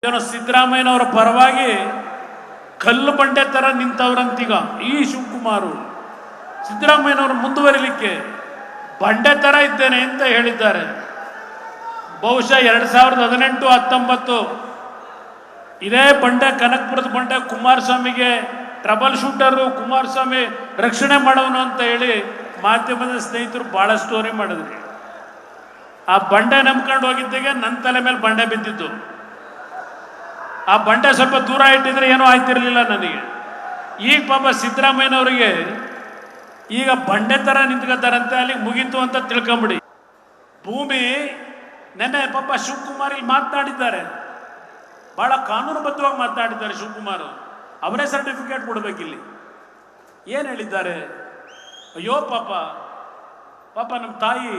ಏನೋ ಸಿದ್ದರಾಮಯ್ಯನವರ ಪರವಾಗಿ ಕಲ್ಲು ಬಂಡೆ ತರ ನಿಂತವ್ರಂತೀಗ ಈ ಶಿವಕುಮಾರ್ ಸಿದ್ದರಾಮಯ್ಯನವರು ಮುಂದುವರಿಲಿಕ್ಕೆ ಬಂಡೆ ತರ ಇದ್ದೇನೆ ಅಂತ ಹೇಳಿದ್ದಾರೆ. ಬಹುಶಃ 2018-19 ಇದೇ ಬಂಡೆ ಕನಕಪುರದ ಬಂಡೆ ಕುಮಾರಸ್ವಾಮಿಗೆ ಟ್ರಬಲ್ ಶೂಟರು, ಕುಮಾರಸ್ವಾಮಿ ರಕ್ಷಣೆ ಮಾಡೋನು ಅಂತ ಹೇಳಿ ಮಾಧ್ಯಮದ ಸ್ನೇಹಿತರು ಬಹಳ ಸ್ಟೋರಿ ಮಾಡಿದ್ರಿ. ಆ ಬಂಡೆ ನಂಬ್ಕೊಂಡು ಹೋಗಿದ್ದೆಗೆ ನನ್ನ ತಲೆ ಮೇಲೆ ಬಂಡೆ ಬಿದ್ದಿದ್ದು. ಆ ಬಂಡೆ ಸ್ವಲ್ಪ ದೂರ ಇಟ್ಟಿದ್ರೆ ಏನೂ ಆಯ್ತಿರ್ಲಿಲ್ಲ ನನಗೆ. ಈಗ ಪಾಪ ಸಿದ್ದರಾಮಯ್ಯನವರಿಗೆ ಈಗ ಬಂಡೆ ತರ ನಿಂತ್ಕೊತಾರಂತೆ, ಅಲ್ಲಿಗೆ ಮುಗೀತು ಅಂತ ತಿಳ್ಕೊಂಬಿಡಿ. ಭೂಮಿ ನೆನ್ನೆ ಪಾಪ ಶಿವಕುಮಾರ್ ಇಲ್ಲಿ ಮಾತನಾಡಿದ್ದಾರೆ, ಬಹಳ ಕಾನೂನುಬದ್ಧವಾಗಿ ಮಾತನಾಡಿದ್ದಾರೆ ಶಿವಕುಮಾರ್. ಅವರೇ ಸರ್ಟಿಫಿಕೇಟ್ ಕೊಡ್ಬೇಕಿಲ್ಲಿ. ಏನು ಹೇಳಿದ್ದಾರೆ? ಅಯ್ಯೋ ಪಾಪ ಪಾಪ ನಮ್ಮ ತಾಯಿ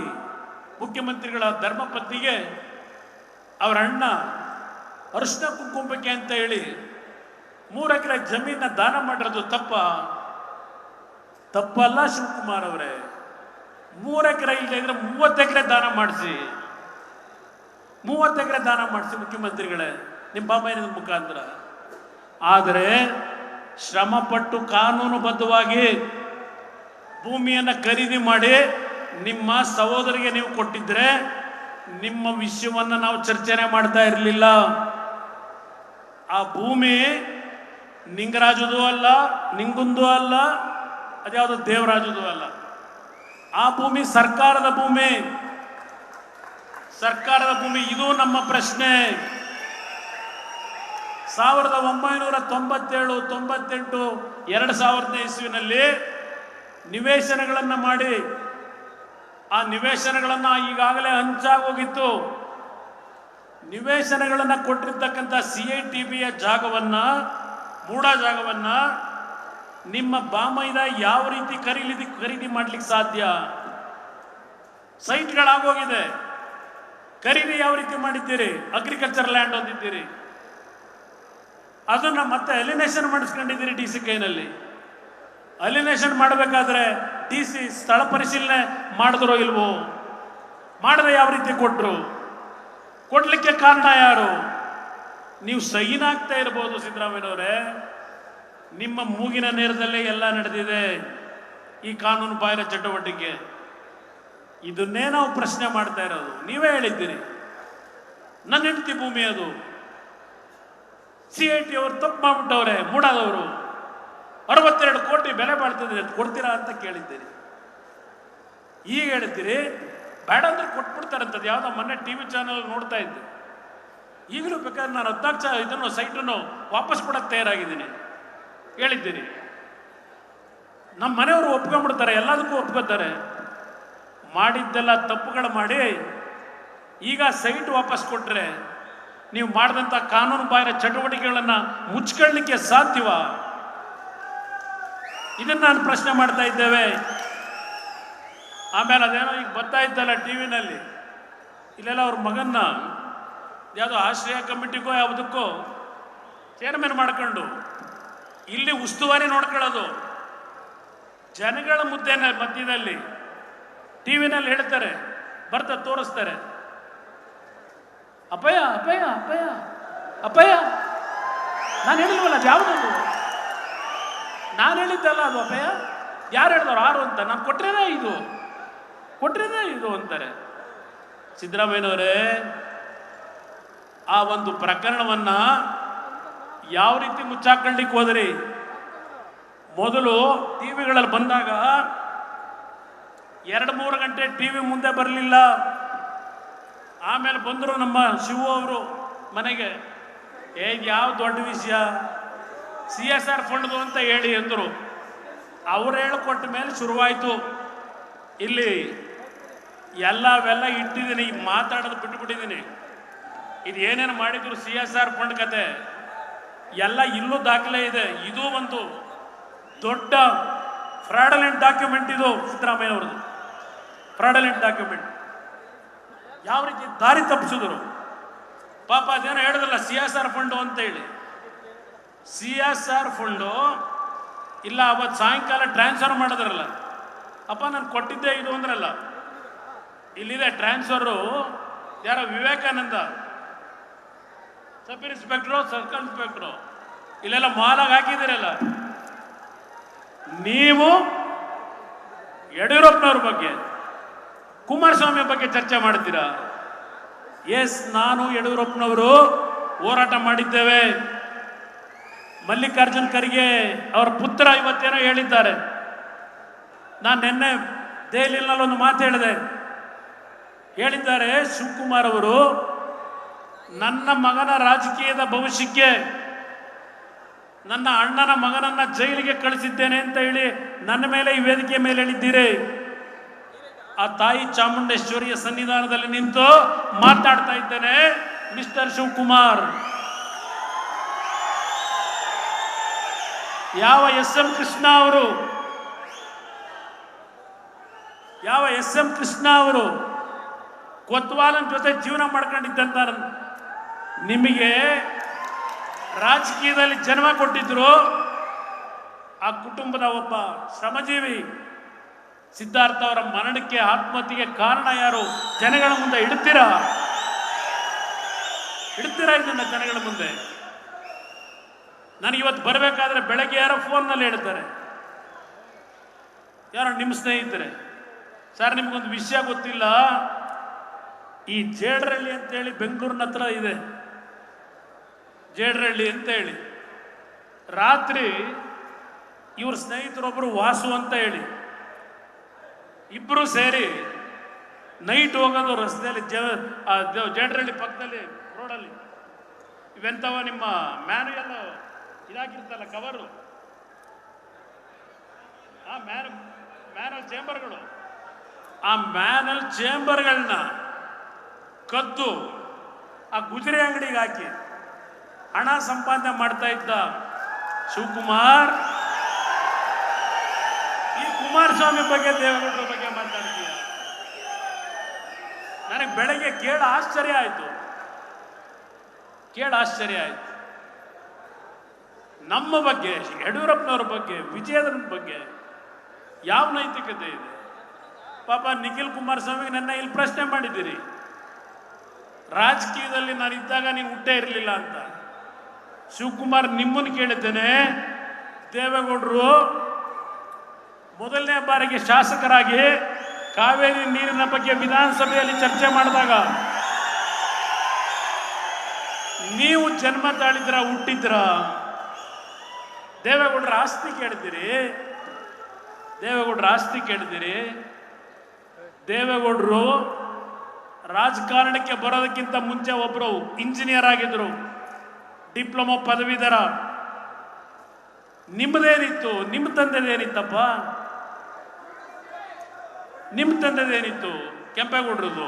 ಮುಖ್ಯಮಂತ್ರಿಗಳ ಧರ್ಮಪತ್ನಿಗೆ ಅವರ ಅಣ್ಣ ಅರಿಶಿನ ಕುಂಕುಮಕ್ಕೆ ಅಂತ ಹೇಳಿ 3 ಎಕರೆ ಜಮೀನ ದಾನ ಮಾಡಿರೋದು ತಪ್ಪಲ್ಲ ಶಿವಕುಮಾರ್ ಅವರೇ. 3 ಎಕರೆ ಇಲ್ಲದೆ ಇದ್ರೆ 30 ಎಕರೆ ದಾನ ಮಾಡಿಸಿ, 30 ಎಕರೆ ದಾನ ಮಾಡಿಸಿ ಮುಖ್ಯಮಂತ್ರಿಗಳೇ ನಿಮ್ಮ ಬಾಬಾಯಿನ ಮುಖಾಂತರ. ಆದರೆ ಶ್ರಮಪಟ್ಟು ಕಾನೂನುಬದ್ಧವಾಗಿ ಭೂಮಿಯನ್ನು ಖರೀದಿ ಮಾಡಿ ನಿಮ್ಮ ಸಹೋದರಿಗೆ ನೀವು ಕೊಟ್ಟಿದ್ರೆ ನಿಮ್ಮ ವಿಷಯವನ್ನು ನಾವು ಚರ್ಚನೆ ಮಾಡ್ತಾ ಇರಲಿಲ್ಲ. ಆ ಭೂಮಿ ನಿಂಗರಾಜದು ಅಲ್ಲ, ನಿಂಗುಂದು ಅಲ್ಲ, ಅದ್ಯಾವುದು ದೇವರಾಜದು ಅಲ್ಲ. ಆ ಭೂಮಿ ಸರ್ಕಾರದ ಭೂಮಿ, ಸರ್ಕಾರದ ಭೂಮಿ. ಇದು ನಮ್ಮ ಪ್ರಶ್ನೆ. 1997, 98, 2000ನೇ ಇಸ್ವಿನಲ್ಲಿ ನಿವೇಶನಗಳನ್ನು ಮಾಡಿ ಆ ನಿವೇಶನಗಳನ್ನು ಈಗಾಗಲೇ ಹಂಚಾಗೋಗಿತ್ತು. ನಿವೇಶನಗಳನ್ನು ಕೊಟ್ಟಿರ್ತಕ್ಕಂಥ CITBಯ ಜಾಗವನ್ನ, ಮೂಡ ಜಾಗವನ್ನ ನಿಮ್ಮ ಬಾಮೈದ ಯಾವ ರೀತಿ ಖರೀದಿ ಮಾಡ್ಲಿಕ್ಕೆ ಸಾಧ್ಯ? ಸೈಟ್ಗಳಾಗೋಗಿದೆ. ಖರೀದಿ ಯಾವ ರೀತಿ ಮಾಡಿದ್ದೀರಿ? ಅಗ್ರಿಕಲ್ಚರ್ ಲ್ಯಾಂಡ್ ಹೊಂದಿದ್ದೀರಿ, ಅದನ್ನ ಮತ್ತೆ ಅಲಿನೇಷನ್ ಮಾಡಿಸ್ಕೊಂಡಿದ್ದೀರಿ DC ಕೈನಲ್ಲಿ. ಅಲಿನೇಷನ್ ಮಾಡಬೇಕಾದ್ರೆ DC ಸ್ಥಳ ಪರಿಶೀಲನೆ ಮಾಡಿದ್ರೋ ಇಲ್ವೋ? ಮಾಡದೆ ಯಾವ ರೀತಿ ಕೊಟ್ರು? ಕೊಡ್ಲಿಕ್ಕೆ ಕಾರಣ ಯಾರು? ನೀವು ಸೈನ್ ಆಗ್ತಾ ಇರ್ಬೋದು ಸಿದ್ದರಾಮಯ್ಯನವರೇ, ನಿಮ್ಮ ಮೂಗಿನ ನೇರದಲ್ಲೇ ಎಲ್ಲ ನಡೆದಿದೆ ಈ ಕಾನೂನು ಬಾಹಿರ ಚಟುವಟಿಕೆ. ಇದನ್ನೇ ನಾವು ಪ್ರಶ್ನೆ ಮಾಡ್ತಾ ಇರೋದು. ನೀವೇ ಹೇಳಿದ್ದೀರಿ ನನ್ನ ಹೆಂಡತಿ ಭೂಮಿ ಅದು, CIT ಅವರು ತಪ್ಪು ಮಾಡ್ಬಿಟ್ಟವ್ರೆ, ಮೂಡಾದವರು 62 ಕೋಟಿ ಬೆಲೆ ಬಾಳ್ತಿದ್ರೆ ಕೊಡ್ತೀರಾ ಅಂತ ಕೇಳಿದ್ದೀರಿ. ಈಗ ಹೇಳ್ತೀರಿ ಬೇಡ ಅಂದ್ರೆ ಕೊಟ್ಬಿಡ್ತಾರಂತದ್ದು. ಯಾವುದೋ ಮೊನ್ನೆ TV ಚಾನಲ್ ನೋಡ್ತಾ ಇದ್ದೆ. ಈಗಲೂ ಬೇಕಾದ್ರೆ ನಾನು 14 ಇದನ್ನು ಸೈಟನ್ನು ವಾಪಸ್ ಕೊಡಕ್ಕೆ ತಯಾರಾಗಿದ್ದೀನಿ ಹೇಳಿದ್ದೀರಿ. ನಮ್ಮ ಮನೆಯವರು ಒಪ್ಕೊಂಡ್ಬಿಡ್ತಾರೆ, ಎಲ್ಲದಕ್ಕೂ ಒಪ್ಕೋತಾರೆ. ಮಾಡಿದ್ದೆಲ್ಲ ತಪ್ಪುಗಳು ಮಾಡಿ ಈಗ ಸೈಟ್ ವಾಪಸ್ ಕೊಟ್ರೆ ನೀವು ಮಾಡಿದಂಥ ಕಾನೂನು ಬಾಹಿರ ಚಟುವಟಿಕೆಗಳನ್ನು ಮುಚ್ಕೊಳ್ಳಿಕ್ಕೆ ಸಾಧ್ಯವಾ? ಇದನ್ನ ನಾನು ಪ್ರಶ್ನೆ ಮಾಡ್ತಾ ಇದ್ದೇವೆ. ಆಮೇಲೆ ಅದೇನೋ ಈಗ ಬರ್ತಾ ಇದ್ದಲ್ಲ ಟಿವಿನಲ್ಲಿ, ಇಲ್ಲೆಲ್ಲ ಅವ್ರ ಮಗನ್ನ ಯಾವುದೋ ಆಶ್ರಯ ಕಮಿಟಿಗೋ ಯಾವುದಕ್ಕೋ ಚೇರ್ಮನ್ ಮಾಡ್ಕೊಂಡು ಇಲ್ಲಿ ಉಸ್ತುವಾರಿ ನೋಡ್ಕೊಳ್ಳೋದು. ಜನಗಳ ಮುದ್ದೆನ ಮಧ್ಯದಲ್ಲಿ ಟಿವಿನಲ್ಲಿ ಹೇಳ್ತಾರೆ, ಬರ್ತಾ ತೋರಿಸ್ತಾರೆ, ಅಪ್ಪಯ್ಯ ಅಪ್ಪಯ್ಯ ಅಪ್ಪಯ್ಯ ಅಪ್ಪಯ್ಯ. ನಾನು ಹೇಳಿಲ್ವಲ್ಲ ಅದು ಯಾವುದದು? ನಾನು ಹೇಳಿದ್ದಲ್ಲ ಅದು ಅಪ್ಪಯ್ಯ. ಯಾರು ಹೇಳಿದವ್ರು? 6 ಅಂತ. ನಾನು ಕೊಟ್ರೇನೇ ಇದು ಅಂತಾರೆ. ಸಿದ್ದರಾಮಯ್ಯನವರೇ, ಆ ಒಂದು ಪ್ರಕರಣವನ್ನ ಯಾವ ರೀತಿ ಮುಚ್ಚಾಕೊಳ್ಳಿಕ್ಕೆ ಹೋದ್ರಿ? ಮೊದಲು ಟಿವಿಗಳಲ್ಲಿ ಬಂದಾಗ 2-3 ಗಂಟೆ TV ಮುಂದೆ ಬರಲಿಲ್ಲ. ಆಮೇಲೆ ಬಂದರು ನಮ್ಮ ಶಿವು ಅವರು ಮನೆಗೆ. ಯಾವ ದೊಡ್ಡ ವಿಷಯ, CSR ಫಂಡ್ದು ಅಂತ ಹೇಳಿ ಅಂದರು. ಅವ್ರು ಹೇಳಿಕೊಟ್ಟ ಮೇಲೆ ಶುರುವಾಯಿತು. ಇಲ್ಲಿ ಅವೆಲ್ಲ ಇಟ್ಟಿದ್ದೀನಿ, ಈಗ ಮಾತಾಡೋದು ಬಿಟ್ಟುಬಿಟ್ಟಿದ್ದೀನಿ. ಇದು ಏನೇನು ಮಾಡಿದ್ರು CSR ಫಂಡ್ ಕತೆ ಎಲ್ಲ ಇಲ್ಲೂ ದಾಖಲೆ ಇದೆ. ಇದು ಒಂದು ದೊಡ್ಡ ಫ್ರಾಡಲೆಂಟ್ ಡಾಕ್ಯುಮೆಂಟ್. ಇದು ಸಿದ್ದರಾಮಯ್ಯನವ್ರದ್ದು ಫ್ರಾಡಲೆಂಟ್ ಡಾಕ್ಯುಮೆಂಟ್. ಯಾವ ರೀತಿ ದಾರಿ ತಪ್ಪಿಸಿದ್ರು ಪಾಪ. ಅದೇನೋ ಹೇಳಿದ್ರಲ್ಲ CSR ಫಂಡು ಅಂತ ಹೇಳಿ. CSR ಫಂಡು ಇಲ್ಲ, ಅವತ್ತು ಸಾಯಂಕಾಲ ಟ್ರಾನ್ಸ್ಫರ್ ಮಾಡಿದ್ರಲ್ಲ, ಅಪ್ಪ ನಾನು ಕೊಟ್ಟಿದ್ದೆ ಇದು ಅಂದ್ರಲ್ಲ, ಇಲ್ಲಿದೆ ಟ್ರಾನ್ಸ್ಫರು. ಯಾರೋ Vivekananda sub inspector, circle inspector ಇಲ್ಲೆಲ್ಲ ಮಾಲಾಗಿ ಹಾಕಿದಿರಲ್ಲ. ನೀವು ಯಡಿಯೂರಪ್ಪನವ್ರ ಬಗ್ಗೆ, ಕುಮಾರಸ್ವಾಮಿ ಬಗ್ಗೆ ಚರ್ಚೆ ಮಾಡ್ತೀರಾ? ಎಸ್, ನಾನು ಯಡಿಯೂರಪ್ಪನವರು ಹೋರಾಟ ಮಾಡಿದ್ದೇವೆ. ಮಲ್ಲಿಕಾರ್ಜುನ್ ಖರ್ಗೆ ಅವರ ಪುತ್ರ ಇವತ್ತೇನೋ ಹೇಳಿದ್ದಾರೆ. ನಾನು ನಿನ್ನೆ ದೆಹಲಿಯಲ್ಲಿ ಒಂದು ಮಾತು ಹೇಳಿದ್ದಾರೆ, ಶಿವಕುಮಾರ್ ಅವರು ನನ್ನ ಮಗನ ರಾಜಕೀಯದ ಭವಿಷ್ಯಕ್ಕೆ ನನ್ನ ಅಣ್ಣನ ಮಗನನ್ನ ಜೈಲಿಗೆ ಕಳಿಸಿದ್ದೇನೆ ಅಂತ ಹೇಳಿ ನನ್ನ ಮೇಲೆ ಈ ವೇದಿಕೆ ಮೇಲೆ ಹೇಳಿದ್ದೀರಿ. ಆ ತಾಯಿ ಚಾಮುಂಡೇಶ್ವರಿಯ ಸನ್ನಿಧಾನದಲ್ಲಿ ನಿಂತು ಮಾತಾಡ್ತಾ ಇದ್ದೇನೆ, ಮಿಸ್ಟರ್ ಶಿವಕುಮಾರ್. ಯಾವ ಎಸ್ ಎಂ ಕೃಷ್ಣ ಅವರು ಕೊತ್ವಾಲನ್ ಜೊತೆ ಜೀವನ ಮಾಡ್ಕೊಂಡಿದ್ದಂತ ನಿಮಗೆ ರಾಜಕೀಯದಲ್ಲಿ ಜನ್ಮ ಕೊಟ್ಟಿದ್ರು. ಆ ಕುಟುಂಬದ ಒಬ್ಬ ಶ್ರಮಜೀವಿ ಸಿದ್ಧಾರ್ಥ ಅವರ ಮರಣಕ್ಕೆ, ಆತ್ಮಹತ್ಯೆಗೆ ಕಾರಣ ಯಾರು? ಜನಗಳ ಮುಂದೆ ಇಡ್ತೀರಾ ಇದನ್ನ ಜನಗಳ ಮುಂದೆ? ನನಗೆ ಇವತ್ತು ಬರಬೇಕಾದ್ರೆ ಬೆಳಗ್ಗೆ ಯಾರೋ ಫೋನ್ನಲ್ಲಿ ಹೇಳ್ತಾರೆ, ಯಾರೋ ನಿಮ್ಮ ಸ್ನೇಹಿತರೆ, ಸರ್ ನಿಮ್ಗೊಂದು ವಿಷಯ ಗೊತ್ತಿಲ್ಲ, ಈ ಜೇಡ್ರಳ್ಳಿ ಅಂತೇಳಿ ಬೆಂಗಳೂರಿನ ಹತ್ರ ಇದೆ, ಜೇಡ್ರಳ್ಳಿ ಅಂತ ಹೇಳಿ, ರಾತ್ರಿ ಇವ್ರ ಸ್ನೇಹಿತರೊಬ್ಬರು ವಾಸು ಅಂತ ಹೇಳಿ ಇಬ್ರು ಸೇರಿ ನೈಟ್ ಹೋಗೋದು ರಸ್ತೆಯಲ್ಲಿ, ಜೇಡ್ರಳ್ಳಿ ಪಕ್ಕದಲ್ಲಿ ರೋಡಲ್ಲಿ. ಇವೆಂತವ ನಿಮ್ಮ ಮ್ಯಾನುಯಲ್ ಇದಾಗಿರ್ತಲ್ಲ ಕವರು, ಆ ಮ್ಯಾನಲ್ ಚೇಂಬರ್ಗಳು, ಆ ಮ್ಯಾನಲ್ ಚೇಂಬರ್ಗಳನ್ನ ಕದ್ದು ಆ ಗುಜರಿ ಅಂಗಡಿಗೆ ಹಾಕಿ ಹಣ ಸಂಪಾದನೆ ಮಾಡ್ತಾ ಇದ್ದ ಶಿವಕುಮಾರ್, ಈ ಕುಮಾರಸ್ವಾಮಿ ಬಗ್ಗೆ, ದೇವೇಗೌಡರ ಬಗ್ಗೆ ಮಾತಾಡ್ತೀಯ? ನನಗೆ ಬೆಳಗ್ಗೆ ಕೇಳ ಆಶ್ಚರ್ಯ ಆಯ್ತು. ನಮ್ಮ ಬಗ್ಗೆ, ಯಡಿಯೂರಪ್ಪನವ್ರ ಬಗ್ಗೆ, ವಿಜಯೇಂದ್ರನ ಬಗ್ಗೆ ಯಾವ ನೈತಿಕತೆ ಇದೆ? ಪಾಪ ನಿಖಿಲ್ ಕುಮಾರಸ್ವಾಮಿಗೆ ನನ್ನ ಇಲ್ಲಿ ಪ್ರಶ್ನೆ ಮಾಡಿದ್ದೀರಿ, ರಾಜಕೀಯದಲ್ಲಿ ನಾನು ಇದ್ದಾಗ ನೀನು ಹುಟ್ಟೇ ಇರಲಿಲ್ಲ ಅಂತ. ಶಿವಕುಮಾರ್, ನಿಮ್ಮನ್ನು ಕೇಳಿದ್ದೇನೆ, ದೇವೇಗೌಡರು ಮೊದಲನೇ ಬಾರಿಗೆ ಶಾಸಕರಾಗಿ ಕಾವೇರಿ ನೀರಿನ ಬಗ್ಗೆ ವಿಧಾನಸಭೆಯಲ್ಲಿ ಚರ್ಚೆ ಮಾಡಿದಾಗ ನೀವು ಜನ್ಮ ತಾಳಿದ್ರ, ಹುಟ್ಟಿದ್ರ? ದೇವೇಗೌಡರ ಆಸ್ತಿ ಕೇಳಿದಿರಿ. ದೇವೇಗೌಡರು ರಾಜಕಾರಣಕ್ಕೆ ಬರೋದಕ್ಕಿಂತ ಮುಂಚೆ ಒಬ್ಬರು ಇಂಜಿನಿಯರ್ ಆಗಿದ್ರು, ಡಿಪ್ಲೊಮಾ ಪದವೀಧರ. ನಿಮ್ಮದೇನಿತ್ತು? ನಿಮ್ಮ ತಂದೆದೇನಿತ್ತಪ್ಪ? ಕೆಂಪೇಗೌಡರದು